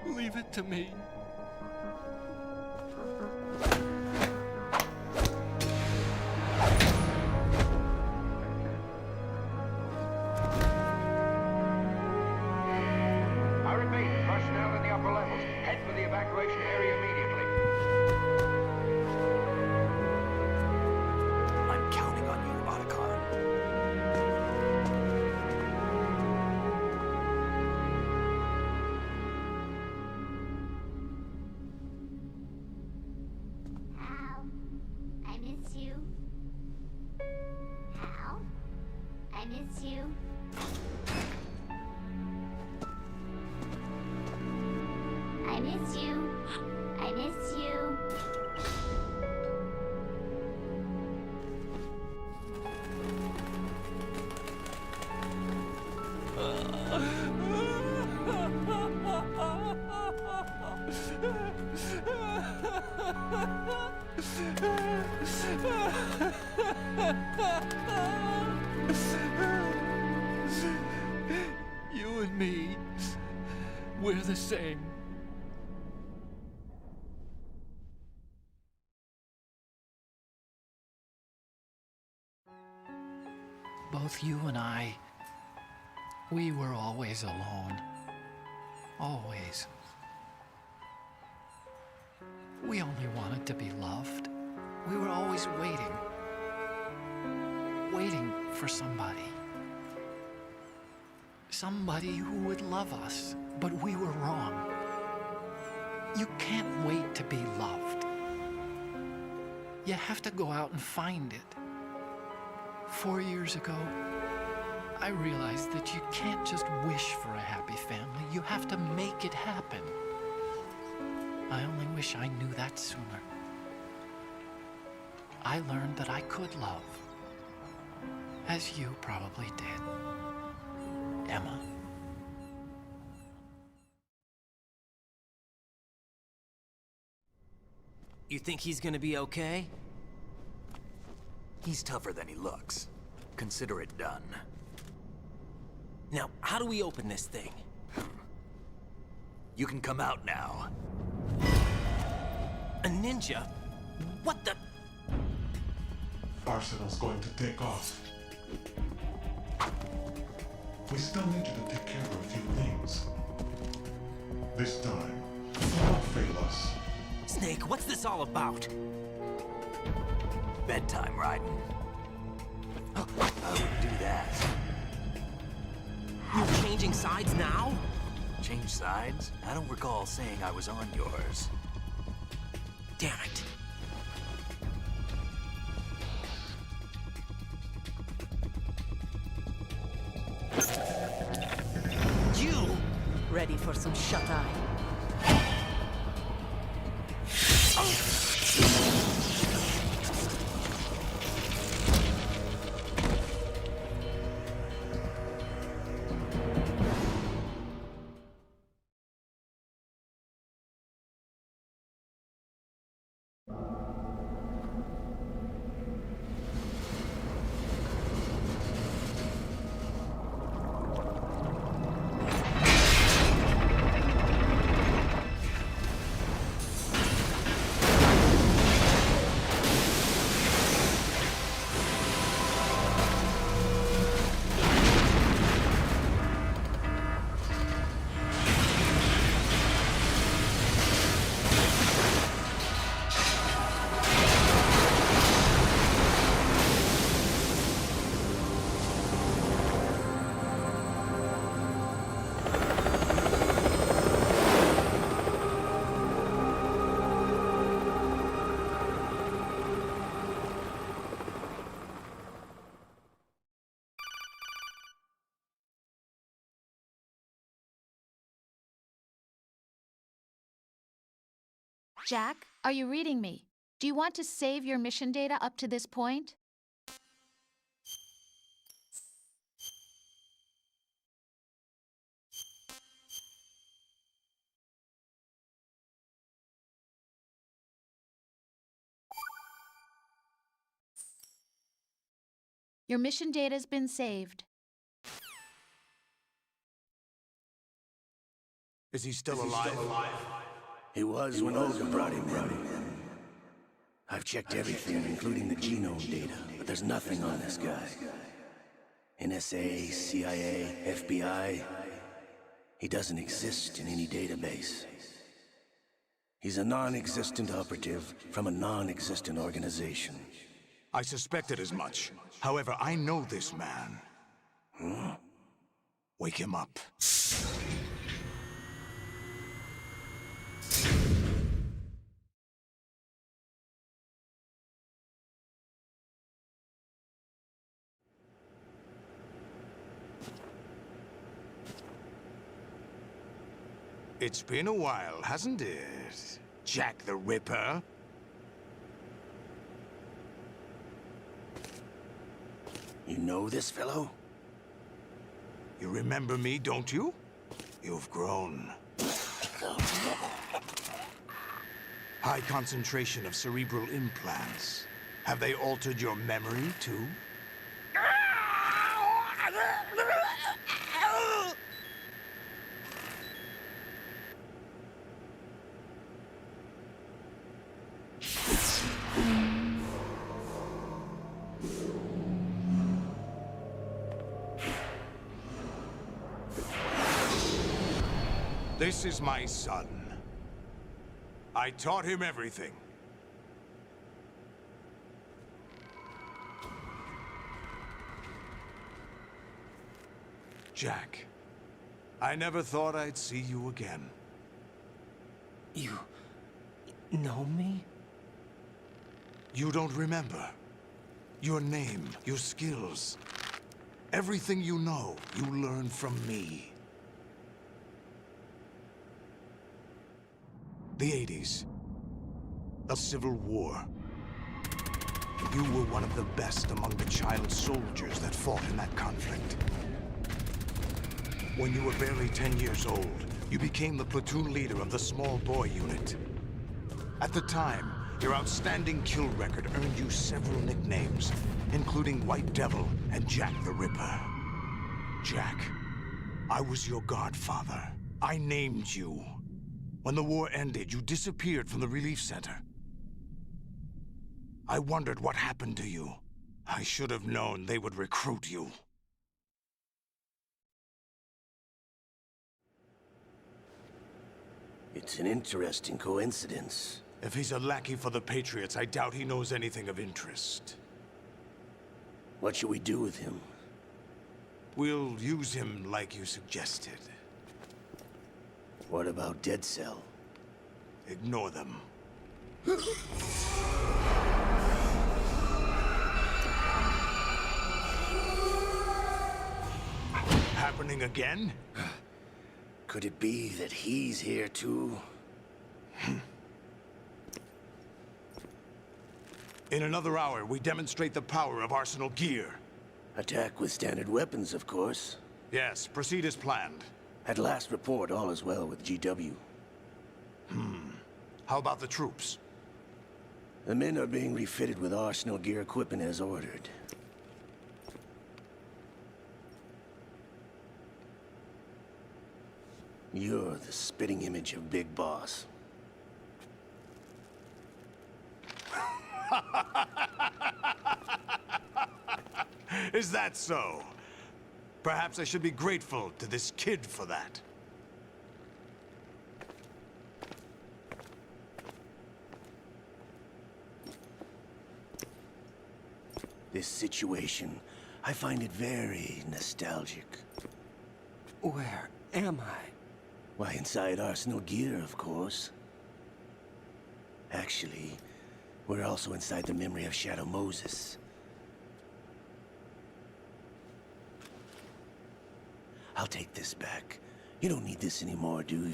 Leave it to me. I repeat, personnel in the upper levels, head for the evacuation area immediately. I'm counting on you, Otacon. Hal, I miss you. Hal, I miss you. I miss you. I miss you. You and me, we're the same. Both you and I, we were always alone. Always. We only wanted to be loved. We were always waiting. Waiting for somebody. Somebody who would love us, but we were wrong. You can't wait to be loved. You have to go out and find it. 4 years ago, I realized that you can't just wish for a happy family. You have to make it happen. I only wish I knew that sooner. I learned that I could love, as you probably did, Emma. You think he's gonna be okay? He's tougher than he looks. Consider it done. Now, how do we open this thing? You can come out now. A ninja? What the? Arsenal's going to take off. We still need you to take care of a few things. This time, don't fail us. Snake, what's this all about? Bedtime, Raiden. I wouldn't do that. You're changing sides now? Change sides? I don't recall saying I was on yours. Damn it. You! Ready for some shut-eye? Jack, are you reading me? Do you want to save your mission data up to this point? Your mission data's been saved. Is he still alive? He was when Olga brought him in. I've checked everything, including the genome data, but there's nothing on this guy. NSA, CIA, FBI. He doesn't exist in any database. He's a non-existent operative from a non-existent organization. I suspected as much. However, I know this man. Wake him up. It's been a while, hasn't it? Jack the Ripper? You know this fellow? You remember me, don't you? You've grown. High concentration of cerebral implants. Have they altered your memory, too? This is my son. I taught him everything. Jack, I never thought I'd see you again. You know me? You don't remember. Your name, your skills. Everything you know, you learned from me. The 80s. A civil war. You were one of the best among the child soldiers that fought in that conflict. When you were barely 10 years old, you became the platoon leader of the small boy unit. At the time, your outstanding kill record earned you several nicknames, including White Devil and Jack the Ripper. Jack, I was your godfather. I named you. When the war ended, you disappeared from the relief center. I wondered what happened to you. I should have known they would recruit you. It's an interesting coincidence. If he's a lackey for the Patriots, I doubt he knows anything of interest. What should we do with him? We'll use him like you suggested. What about Dead Cell? Ignore them. Happening again? Could it be that he's here too? In another hour, we demonstrate the power of Arsenal gear. Attack with standard weapons, of course. Yes, proceed as planned. At last report, all is well with GW. How about the troops? The men are being refitted with Arsenal gear equipment as ordered. You're the spitting image of Big Boss. Is that so? Perhaps I should be grateful to this kid for that. This situation, I find it very nostalgic. Where am I? Why, inside Arsenal gear, of course. Actually, we're also inside the memory of Shadow Moses. I'll take this back. You don't need this anymore, do you?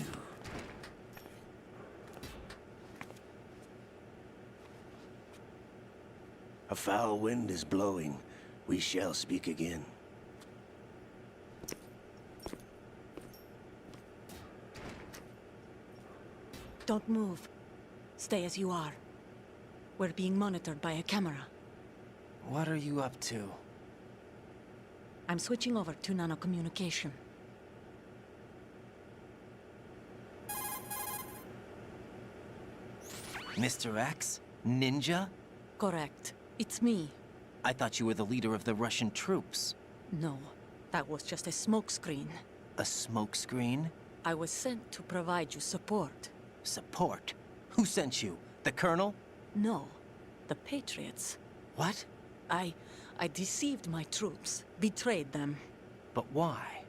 A foul wind is blowing. We shall speak again. Don't move. Stay as you are. We're being monitored by a camera. What are you up to? I'm switching over to nanocommunication. Mr. X? Ninja? Correct. It's me. I thought you were the leader of the Russian troops. No, that was just a smokescreen. A smokescreen? I was sent to provide you support. Support? Who sent you? The Colonel? No, the Patriots. What? I deceived my troops, betrayed them. But why?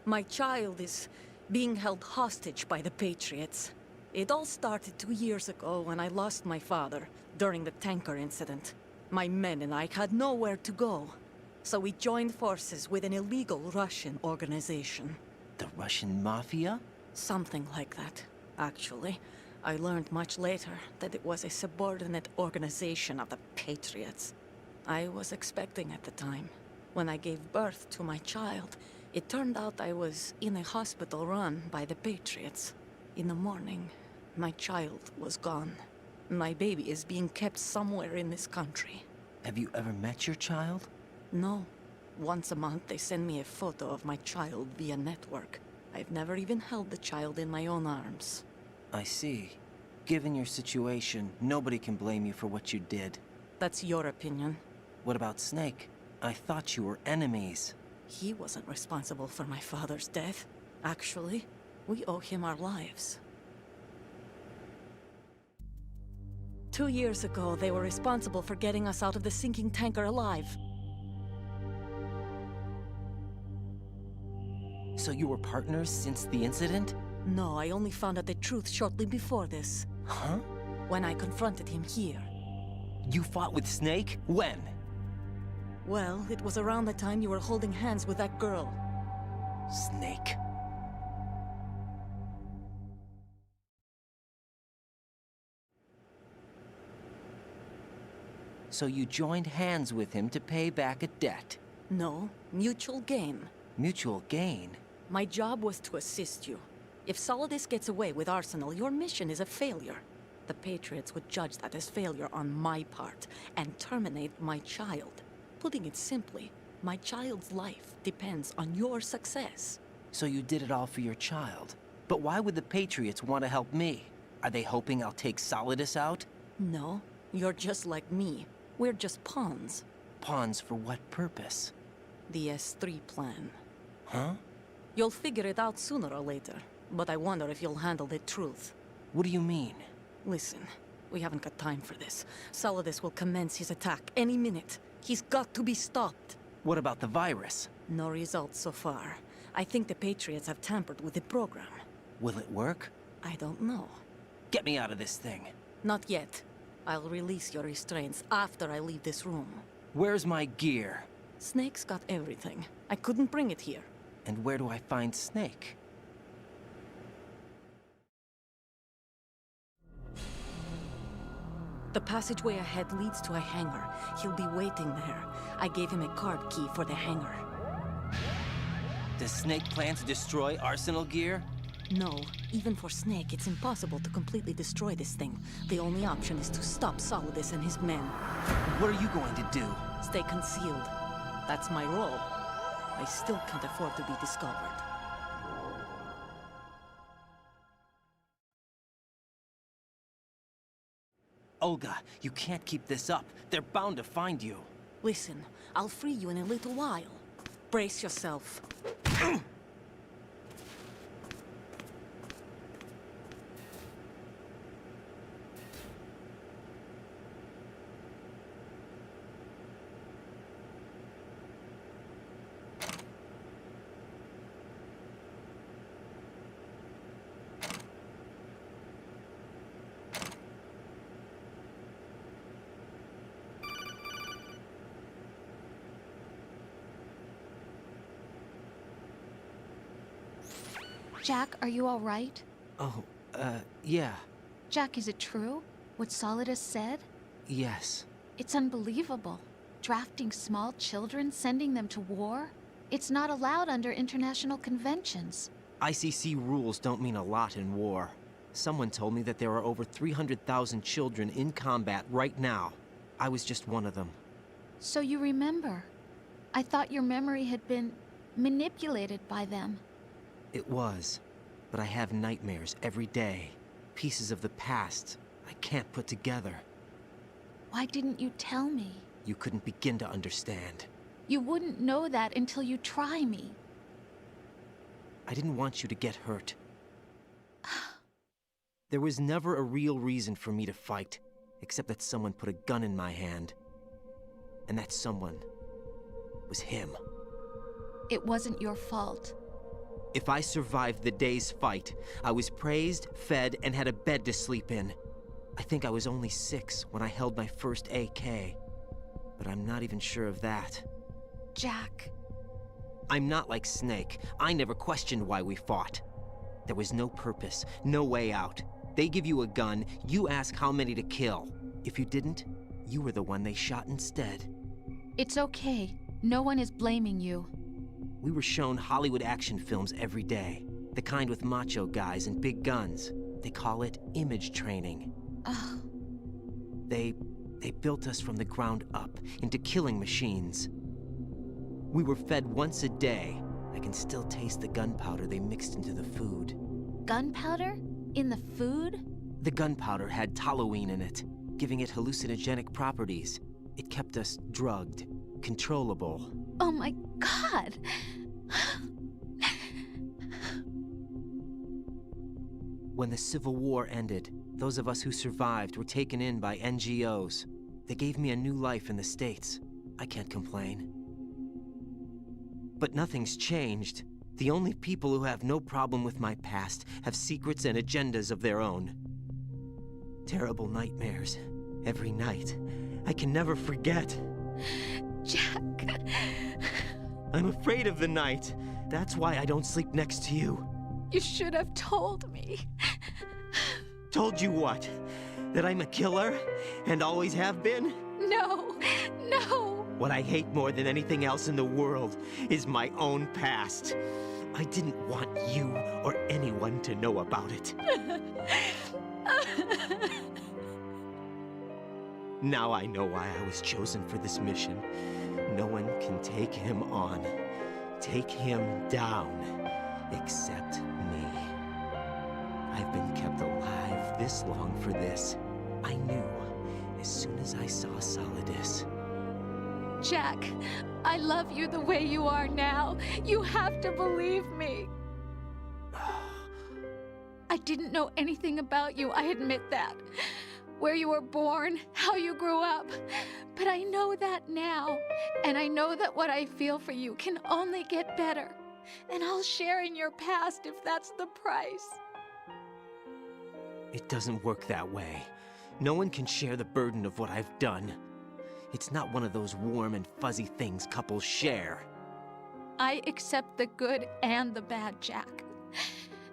My child is being held hostage by the Patriots. It all started 2 years ago when I lost my father during the tanker incident. My men and I had nowhere to go, so we joined forces with an illegal Russian organization. The Russian Mafia? Something like that, actually. I learned much later that it was a subordinate organization of the Patriots. I was expecting at the time. When I gave birth to my child, it turned out I was in a hospital run by the Patriots. In the morning, my child was gone. My baby is being kept somewhere in this country. Have you ever met your child? No. Once a month, they send me a photo of my child via network. I've never even held the child in my own arms. I see. Given your situation, nobody can blame you for what you did. That's your opinion. What about Snake? I thought you were enemies. He wasn't responsible for my father's death. Actually, we owe him our lives. 2 years ago, they were responsible for getting us out of the sinking tanker alive. So you were partners since the incident? No, I only found out the truth shortly before this. Huh? When I confronted him here. You fought with Snake? When? Well, it was around the time you were holding hands with that girl. Snake. So you joined hands with him to pay back a debt? No, mutual gain. Mutual gain? My job was to assist you. If Solidus gets away with Arsenal, your mission is a failure. The Patriots would judge that as failure on my part, and terminate my child. Putting it simply, my child's life depends on your success. So you did it all for your child. But why would the Patriots want to help me? Are they hoping I'll take Solidus out? No, you're just like me. We're just pawns. Pawns for what purpose? The S3 plan. Huh? You'll figure it out sooner or later, but I wonder if you'll handle the truth. What do you mean? Listen, we haven't got time for this. Solidus will commence his attack any minute. He's got to be stopped. What about the virus? No results so far. I think the Patriots have tampered with the program. Will it work? I don't know. Get me out of this thing. Not yet. I'll release your restraints after I leave this room. Where's my gear? Snake's got everything. I couldn't bring it here. And where do I find Snake? The passageway ahead leads to a hangar. He'll be waiting there. I gave him a card key for the hangar. Does Snake plan to destroy Arsenal gear? No, even for Snake, it's impossible to completely destroy this thing. The only option is to stop Solidus and his men. What are you going to do? Stay concealed. That's my role. I still can't afford to be discovered. Olga, you can't keep this up. They're bound to find you. Listen, I'll free you in a little while. Brace yourself. Jack, are you all right? Oh, yeah. Jack, is it true? What Solidus said? Yes. It's unbelievable. Drafting small children, sending them to war? It's not allowed under international conventions. ICC rules don't mean a lot in war. Someone told me that there are over 300,000 children in combat right now. I was just one of them. So you remember. I thought your memory had been manipulated by them. It was. But I have nightmares every day. Pieces of the past. I I can't put together. Why didn't you tell me? You couldn't begin to understand. You wouldn't know that until you try me. I didn't want you to get hurt. There was never a real reason for me to fight, except that someone put a gun in my hand. And that someone was him. It wasn't your fault. If I survived the day's fight, I was praised, fed, and had a bed to sleep in. I think I was only 6 when I held my first AK. But I'm not even sure of that. Jack. I'm not like Snake. I never questioned why we fought. There was no purpose, no way out. They give you a gun, you ask how many to kill. If you didn't, you were the one they shot instead. It's okay. No one is blaming you. We were shown Hollywood action films every day. The kind with macho guys and big guns. They call it image training. Ugh. They built us from the ground up into killing machines. We were fed once a day. I can still taste the gunpowder they mixed into the food. Gunpowder? In the food? The gunpowder had toluene in it, giving it hallucinogenic properties. It kept us drugged, controllable. Oh my God! When the Civil War ended, those of us who survived were taken in by NGOs. They gave me a new life in the States. I can't complain. But nothing's changed. The only people who have no problem with my past have secrets and agendas of their own. Terrible nightmares. Every night. I can never forget. Jack. I'm afraid of the night. That's why I don't sleep next to you. You should have told me. Told you what? That I'm a killer? And always have been? No, no. What I hate more than anything else in the world is my own past. I didn't want you or anyone to know about it. Now I know why I was chosen for this mission. No one can take him on, take him down, except me. I've been kept alive this long for this. I knew as soon as I saw Solidus. Jack, I love you the way you are now. You have to believe me. I didn't know anything about you, I admit that. Where you were born, how you grew up. But I know that now. And I know that what I feel for you can only get better. And I'll share in your past if that's the price. It doesn't work that way. No one can share the burden of what I've done. It's not one of those warm and fuzzy things couples share. I accept the good and the bad, Jack.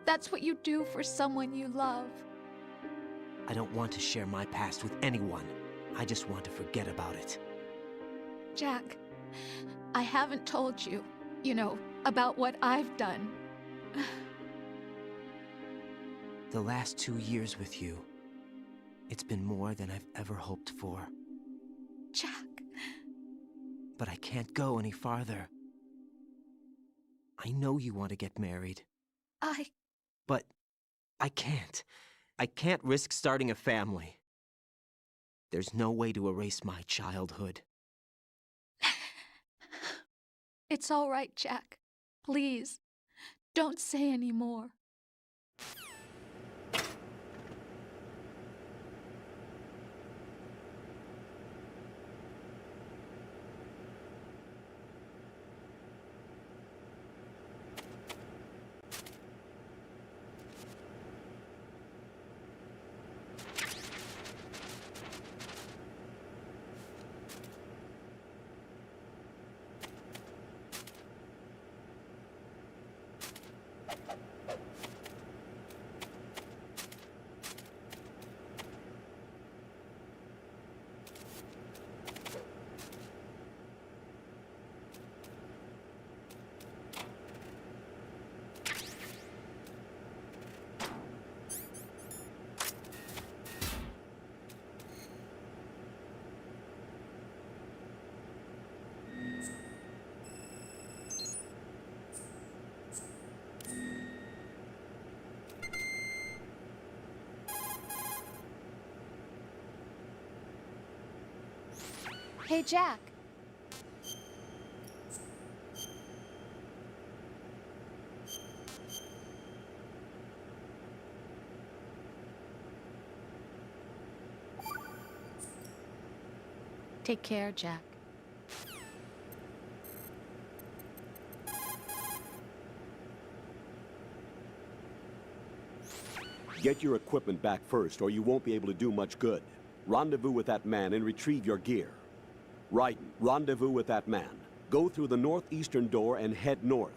That's what you do for someone you love. I don't want to share my past with anyone. I just want to forget about it. Jack, I haven't told you, about what I've done. The last 2 years with you, it's been more than I've ever hoped for. Jack. But I can't go any farther. I know you want to get married. But I can't. I can't risk starting a family. There's no way to erase my childhood. It's all right, Jack. Please, don't say any more. Hey, Jack. Take care, Jack. Get your equipment back first, or you won't be able to do much good. Rendezvous with that man and retrieve your gear. Raiden, rendezvous with that man. Go through the northeastern door and head north.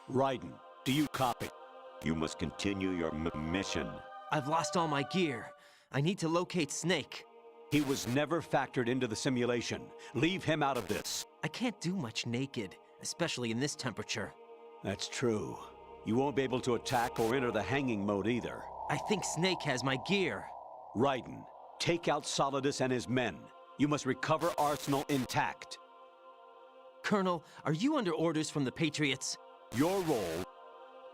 Raiden, do you copy? You must continue your mission. I've lost all my gear. I need to locate Snake. He was never factored into the simulation. Leave him out of this. I can't do much naked, especially in this temperature. That's true. You won't be able to attack or enter the hanging mode either. I think Snake has my gear. Raiden, take out Solidus and his men. You must recover Arsenal intact. Colonel, are you under orders from the Patriots? Your role,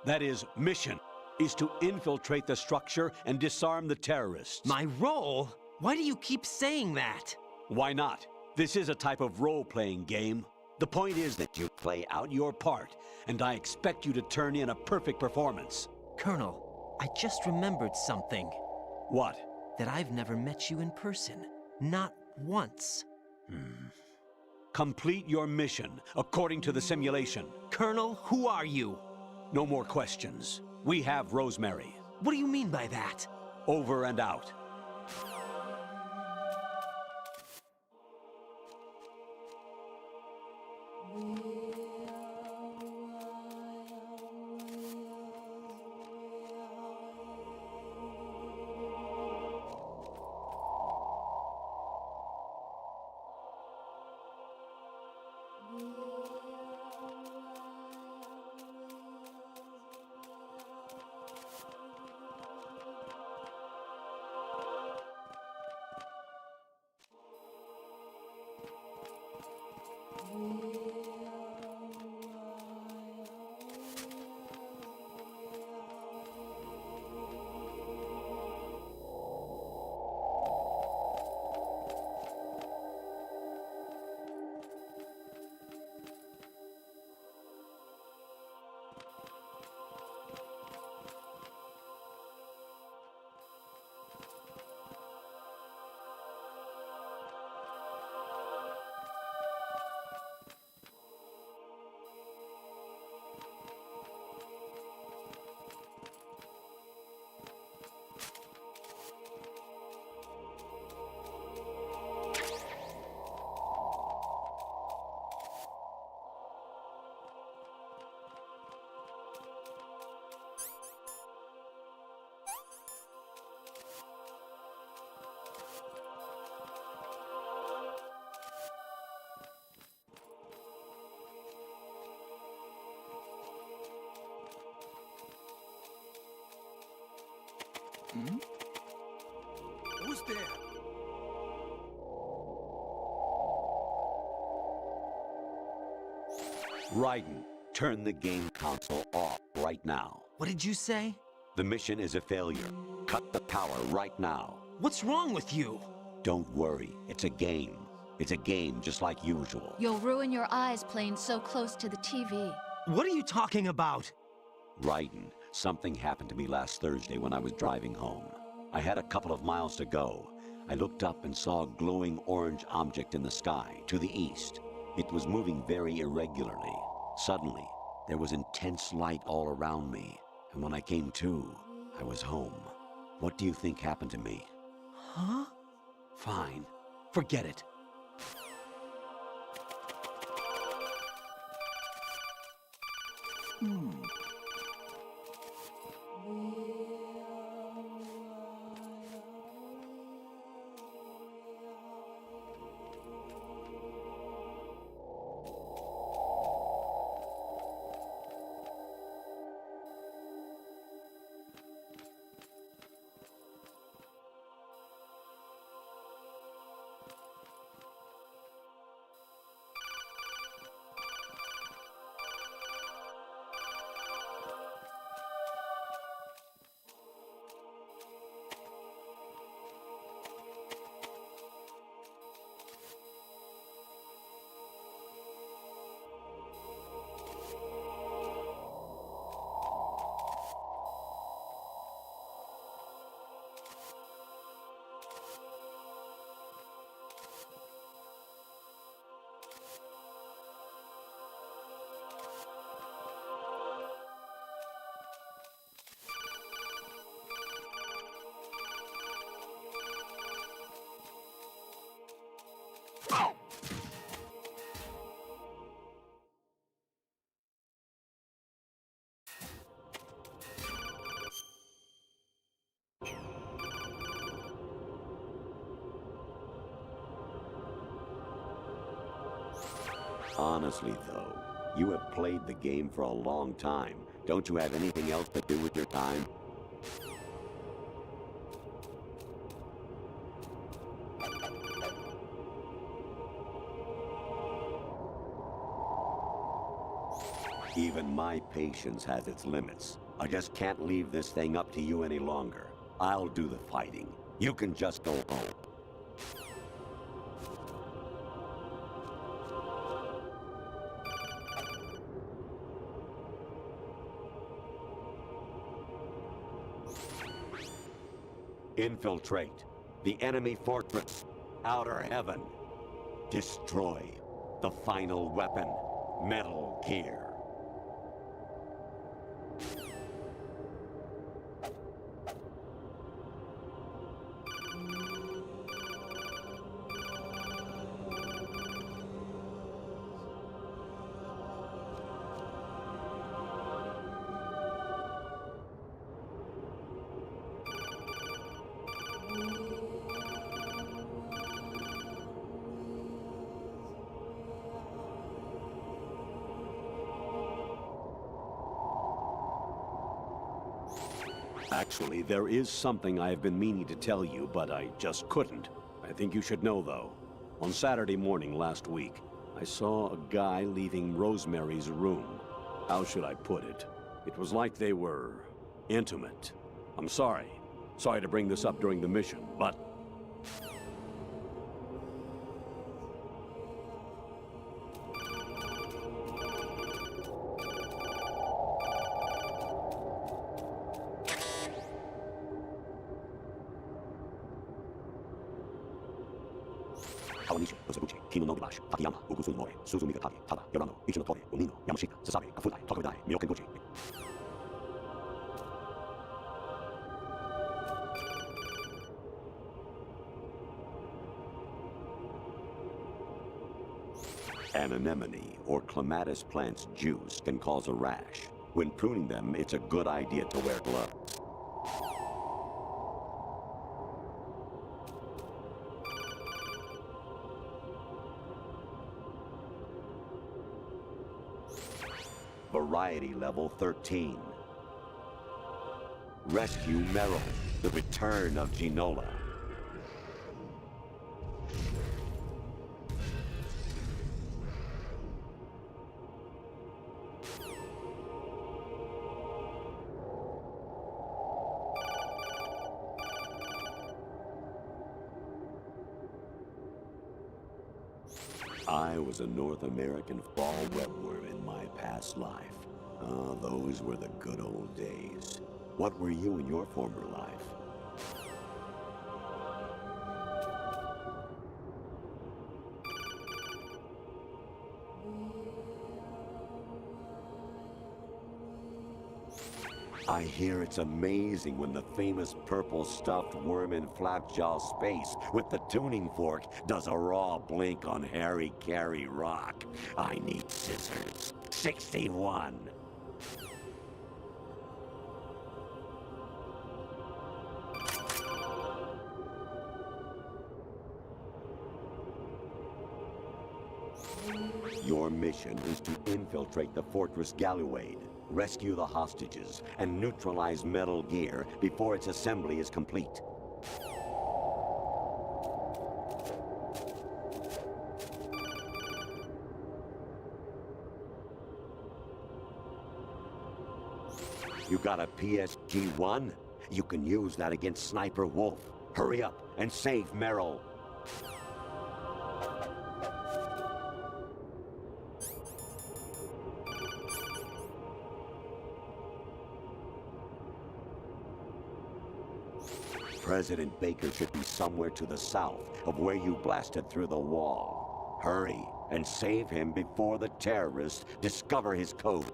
that is, mission, is to infiltrate the structure and disarm the terrorists. My role? Why do you keep saying that? Why not? This is a type of role-playing game. The point is that you play out your part, and I expect you to turn in a perfect performance. Colonel, I just remembered something. What? That I've never met you in person. Not once. Complete your mission, according to the simulation. Colonel, who are you? No more questions. We have Rosemary. What do you mean by that? Over and out. Who's there? Raiden, turn the game console off right now. What did you say? The mission is a failure. Cut the power right now. What's wrong with you? Don't worry, it's a game. It's a game just like usual. You'll ruin your eyes playing so close to the TV. What are you talking about? Raiden, something happened to me last Thursday when I was driving home. I had a couple of miles to go. I looked up and saw a glowing orange object in the sky, to the east. It was moving very irregularly. Suddenly, there was intense light all around me, and when I came to, I was home. What do you think happened to me? Huh? Fine. Forget it. Honestly, though, you have played the game for a long time. Don't you have anything else to do with your time? Even my patience has its limits. I just can't leave this thing up to you any longer. I'll do the fighting. You can just go home. Infiltrate the enemy fortress, Outer Heaven. Destroy the final weapon, Metal Gear. Actually, there is something I have been meaning to tell you, but I just couldn't. I think you should know, though. On Saturday morning last week, I saw a guy leaving Rosemary's room. How should I put it? It was like they were intimate. I'm sorry. Sorry to bring this up during the mission, but... An anemone or clematis plant's juice can cause a rash. When pruning them, it's a good idea to wear gloves. Variety level 13. Rescue Meryl, the return of Ginola. I was a North American fall webworm in my past life. Ah, those were the good old days. What were you in your former life? I hear it's amazing when the famous purple stuffed worm in Flapjaw space with the tuning fork does a raw blink on Harry Carey rock. I need scissors. 61. Your mission is to infiltrate the Fortress Galluade, rescue the hostages, and neutralize Metal Gear before its assembly is complete. You got a PSG-1? You can use that against Sniper Wolf. Hurry up and save Meryl. President Baker should be somewhere to the south of where you blasted through the wall. Hurry and save him before the terrorists discover his code.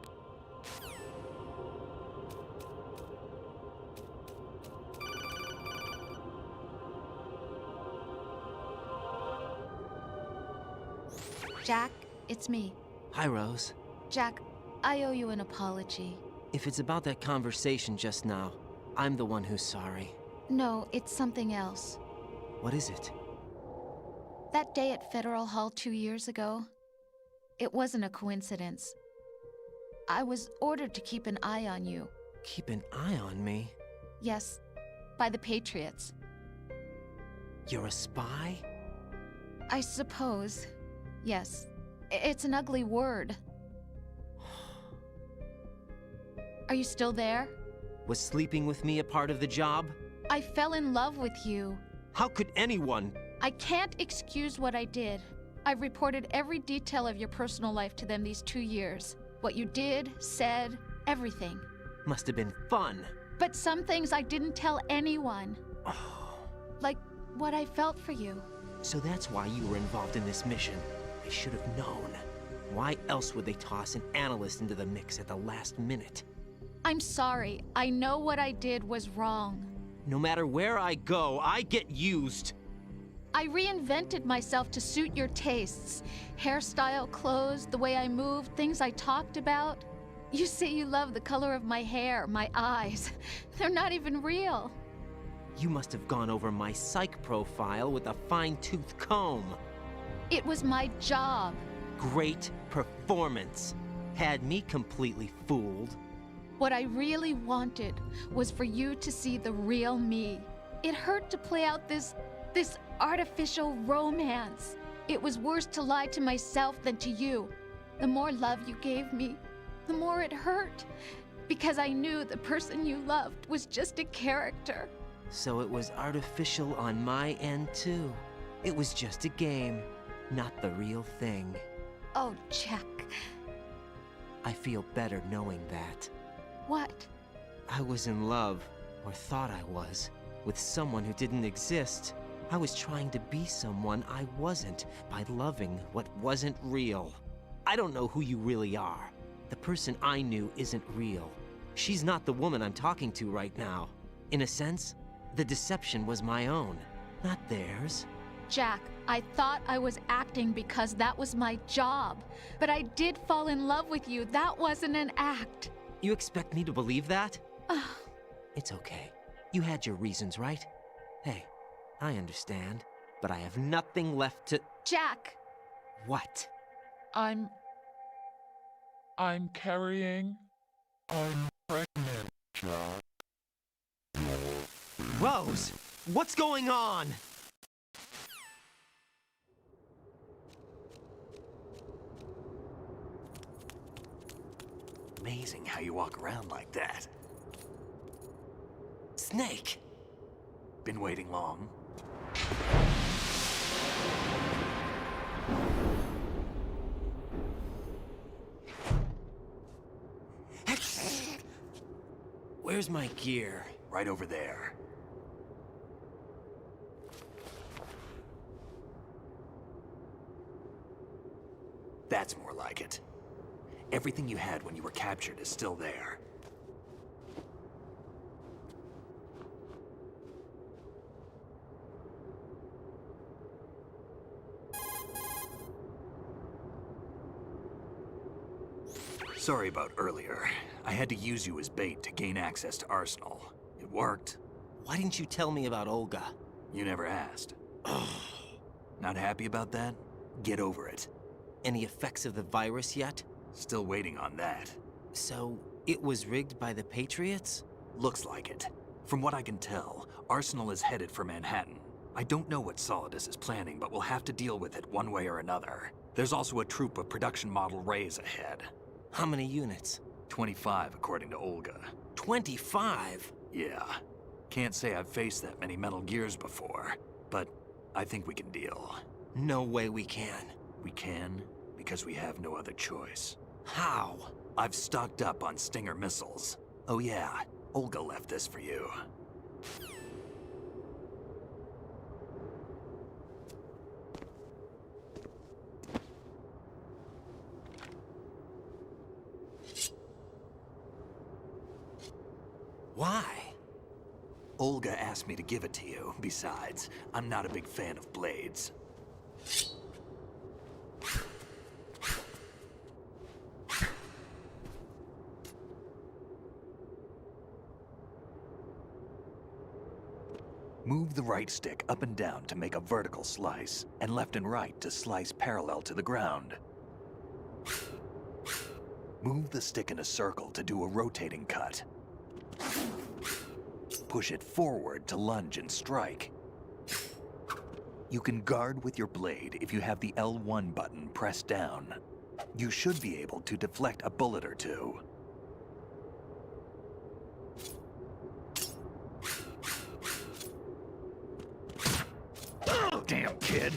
Jack, it's me. Hi, Rose. Jack, I owe you an apology. If it's about that conversation just now, I'm the one who's sorry. No, it's something else. What is it? That day at Federal Hall 2 years ago, it wasn't a coincidence. I was ordered to keep an eye on you. Keep an eye on me? Yes, by the Patriots. You're a spy? I suppose. Yes. It's an ugly word. Are you still there? Was sleeping with me a part of the job? I fell in love with you. How could anyone? I can't excuse what I did. I've reported every detail of your personal life to them these 2 years. What you did, said, everything. Must have been fun. But some things I didn't tell anyone. Like what I felt for you. So that's why you were involved in this mission. I should have known. Why else would they toss an analyst into the mix at the last minute? I'm sorry. I know what I did was wrong. No matter where I go, I get used. I reinvented myself to suit your tastes. Hairstyle, clothes, the way I moved, things I talked about. You say you love the color of my hair, my eyes. They're not even real. You must have gone over my psych profile with a fine-tooth comb. It was my job. Great performance. Had me completely fooled. What I really wanted was for you to see the real me. It hurt to play out this artificial romance. It was worse to lie to myself than to you. The more love you gave me, the more it hurt. Because I knew the person you loved was just a character. So it was artificial on my end too. It was just a game, not the real thing. Oh, Jack. I feel better knowing that. What? I was in love, or thought I was, with someone who didn't exist. I was trying to be someone I wasn't by loving what wasn't real. I don't know who you really are. The person I knew isn't real. She's not the woman I'm talking to right now. In a sense, the deception was my own, not theirs. Jack, I thought I was acting because that was my job. But I did fall in love with you. That wasn't an act. You expect me to believe that? It's okay. You had your reasons, right? Hey, I understand, but I have nothing left to... Jack! What? I'm carrying... I'm pregnant, Jack. Rose! What's going on? Amazing how you walk around like that. Snake! Been waiting long? Where's my gear? Right over there. That's more like it. Everything you had when you were captured is still there. Sorry about earlier. I had to use you as bait to gain access to Arsenal. It worked. Why didn't you tell me about Olga? You never asked. Not happy about that? Get over it. Any effects of the virus yet? Still waiting on that. So, it was rigged by the Patriots? Looks like it. From what I can tell, Arsenal is headed for Manhattan. I don't know what Solidus is planning, but we'll have to deal with it one way or another. There's also a troop of production model Rays ahead. How many units? 25, according to Olga. 25? Yeah. Can't say I've faced that many Metal Gears before, but I think we can deal. No way we can. We can, because we have no other choice. How? I've stocked up on Stinger missiles. Oh yeah, Olga left this for you. Why? Olga asked me to give it to you. Besides, I'm not a big fan of blades. Move the right stick up and down to make a vertical slice, and left and right to slice parallel to the ground. Move the stick in a circle to do a rotating cut. Push it forward to lunge and strike. You can guard with your blade if you have the L1 button pressed down. You should be able to deflect a bullet or two. Damn, kid.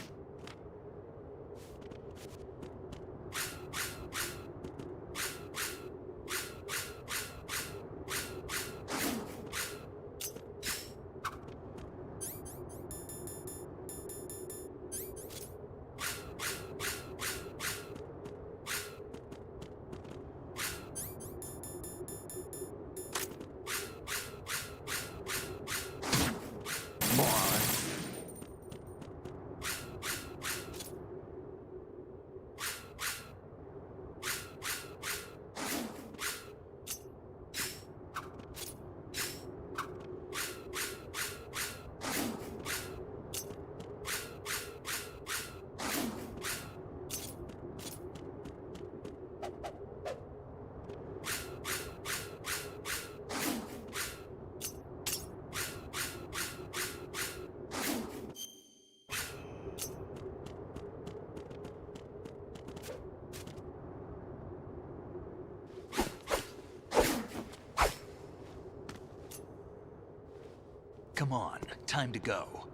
Come on, time to go.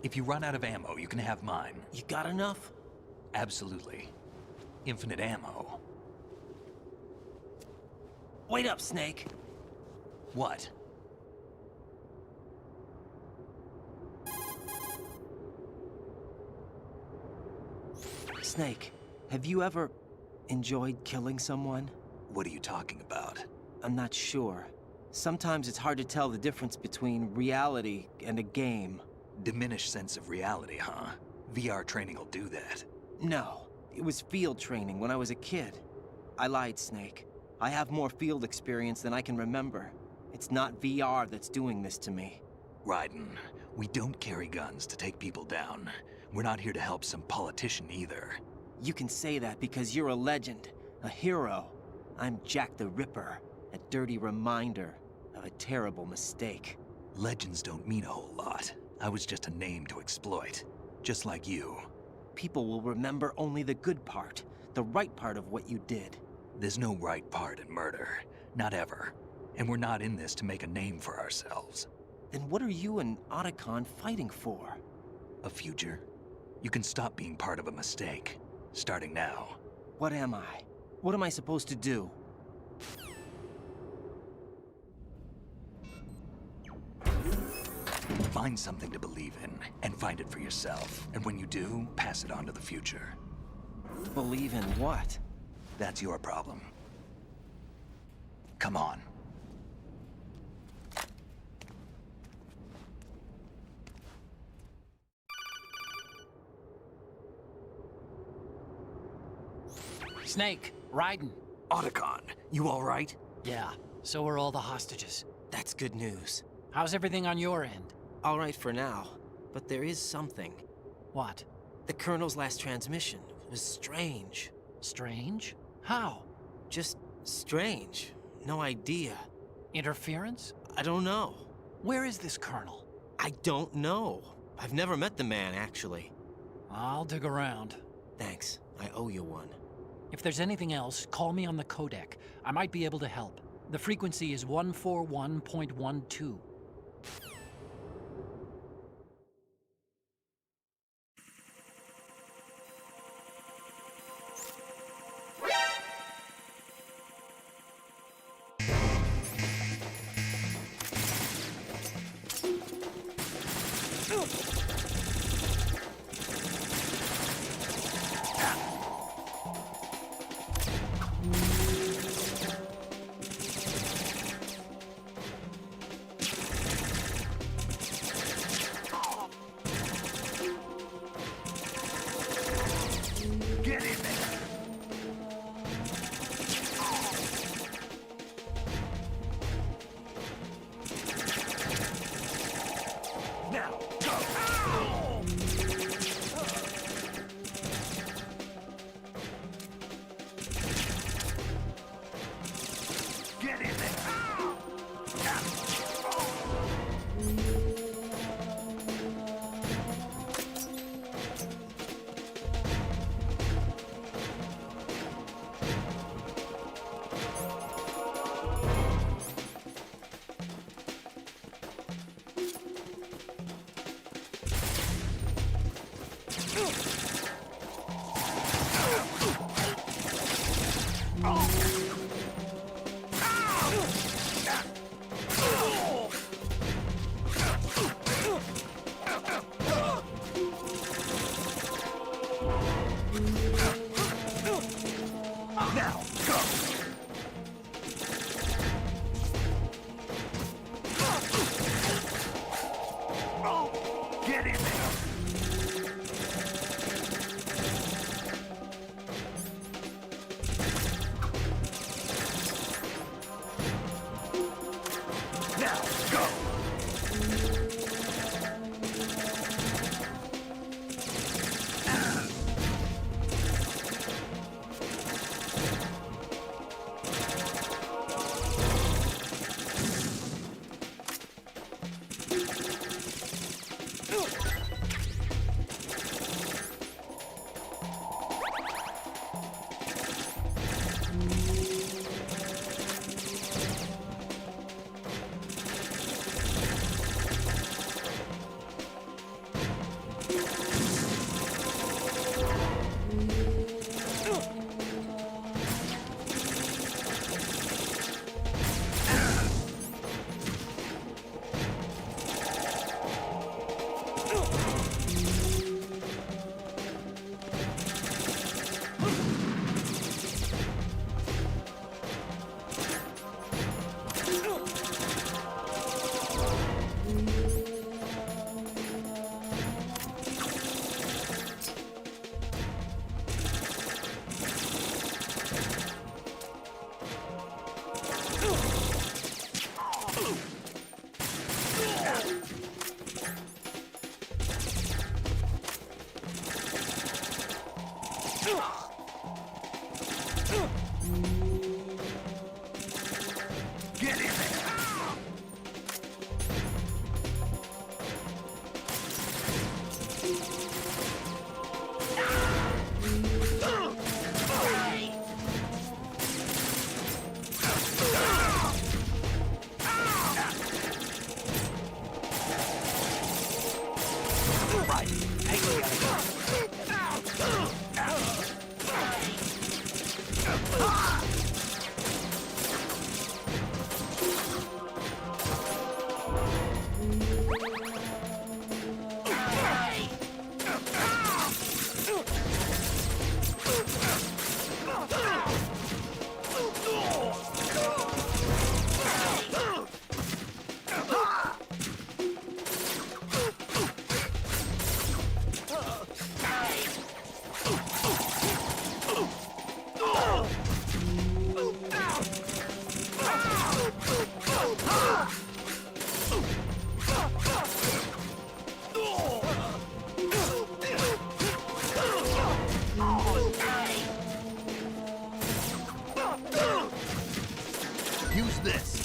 If you run out of ammo, you can have mine. You got enough? Absolutely. Infinite ammo. Wait up, Snake. What? Snake, have you ever enjoyed killing someone? What are you talking about? I'm not sure. Sometimes it's hard to tell the difference between reality and a game. Diminished sense of reality, huh? VR training will do that. No, it was field training when I was a kid. I lied, Snake. I have more field experience than I can remember. It's not VR that's doing this to me. Raiden, we don't carry guns to take people down. We're not here to help some politician either. You can say that because you're a legend, a hero. I'm Jack the Ripper, a dirty reminder of a terrible mistake. Legends don't mean a whole lot. I was just a name to exploit, just like you. People will remember only the good part, the right part of what you did. There's no right part in murder, not ever. And we're not in this to make a name for ourselves. Then what are you and Otacon fighting for? A future? You can stop being part of a mistake, starting now. What am I? What am I supposed to do? Find something to believe in, and find it for yourself. And when you do, pass it on to the future. Believe in what? That's your problem. Come on. Snake, Raiden. Otacon, you all right? Yeah, so are all the hostages. That's good news. How's everything on your end? All right for now, but there is something. What? The Colonel's last transmission was strange. Strange? How? Just strange. No idea. Interference? I don't know. Where is this Colonel? I don't know. I've never met the man, actually. I'll dig around. Thanks. I owe you one. If there's anything else, call me on the codec. I might be able to help. The frequency is 141.12. Get in there! Now, go! Get in there! Right, take me Use this.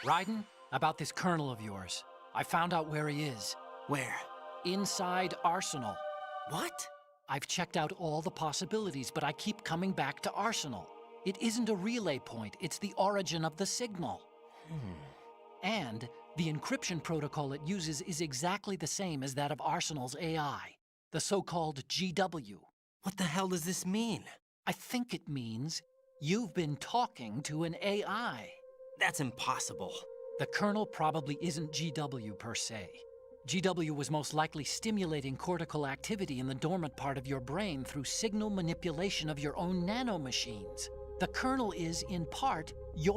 Raiden, about this colonel of yours. I found out where he is. Where? Inside Arsenal. What? I've checked out all the possibilities, but I keep coming back to Arsenal. It isn't a relay point, it's the origin of the signal. And the encryption protocol it uses is exactly the same as that of Arsenal's AI, the so-called GW. What the hell does this mean? I think it means you've been talking to an AI. That's impossible. The kernel probably isn't GW per se. GW was most likely stimulating cortical activity in the dormant part of your brain through signal manipulation of your own nanomachines. The kernel is, in part, your